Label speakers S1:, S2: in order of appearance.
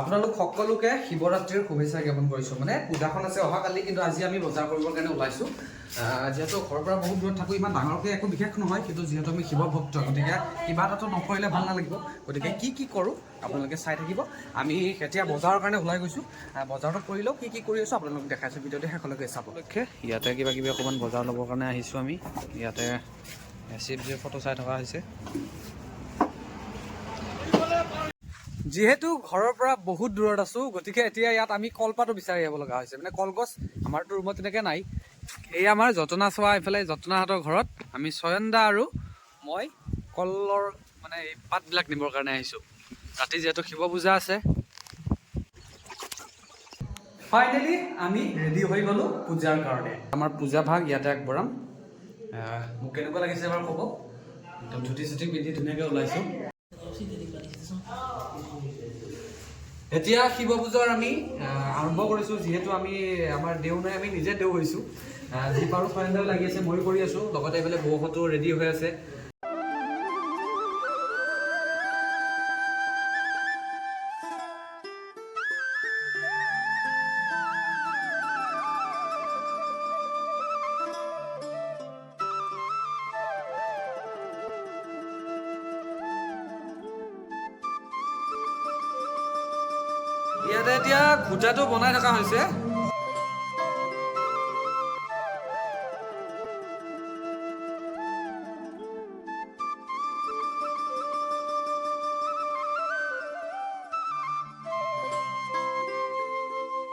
S1: আপোনালোক সকলোকে শিৱৰাত্ৰিৰ শুভেচ্ছা জ্ঞাপন কৰিছোঁ। মানে পূজাখন আছে অহাকালি, কিন্তু আজি আমি বজাৰ কৰিবৰ কাৰণে ওলাইছোঁ। যিহেতু ঘৰৰ পৰা বহুত দূৰত থাকোঁ, ইমান ডাঙৰকৈ একো বিশেষ নহয়, কিন্তু যিহেতু আমি শিৱ ভক্ত, গতিকে কিবা এটাতো নকৰিলে ভাল নালাগিব। গতিকে কি কৰোঁ আপোনালোকে চাই থাকিব। আমি এতিয়া বজাৰৰ কাৰণে ওলাই গৈছোঁ। বজাৰটো কৰিলেও কি কৰি আছোঁ আপোনালোকক দেখাইছোঁ, ভিডিঅ'টো শেষলৈকে চাব। ইয়াতে কিবা কিবি অকণমান বজাৰ ল'বৰ কাৰণে আহিছোঁ আমি। ইয়াতে শিৱজীৰ ফটো চাই থকা হৈছে। যিহেতু ঘৰৰ পৰা বহুত দূৰত আছোঁ, গতিকে এতিয়া ইয়াত আমি কলপাতো বিচাৰি আহিব লগা হৈছে। মানে কলগছ আমাৰতো ৰুমত তেনেকৈ নাই। এই আমাৰ যতনা চোৱা এইফালে যতনাহঁতৰ ঘৰত আমি চয়নদা আৰু মই কলৰ মানে এই পাতবিলাক নিবৰ কাৰণে আহিছোঁ। ৰাতি যিহেতু শিৱ পূজা আছে। ফাইনেলি আমি ৰেডি হৈ গ'লোঁ পূজাৰ কাৰণে। আমাৰ পূজা ভাগ ইয়াতে আগবঢ়াম। মোক কেনেকুৱা লাগিছে এবাৰ ক'ব। একদম ধুতি চুটি পিন্ধি ধুনীয়াকৈ ওলাইছোঁ। এতিয়া শিৱ পূজাৰ আমি আৰম্ভ কৰিছোঁ। যিহেতু আমি আমাৰ দেও নাই, আমি নিজে দেও হৈছোঁ। যি পাৰোঁ ফাইনেল লাগি আছে, ময়ো কৰি আছোঁ। লগতে এইফালে বৌহঁতো ৰেডি হৈ আছে। ইয়াতে এতিয়া ঘোটাটো বনাই থকা হৈছে।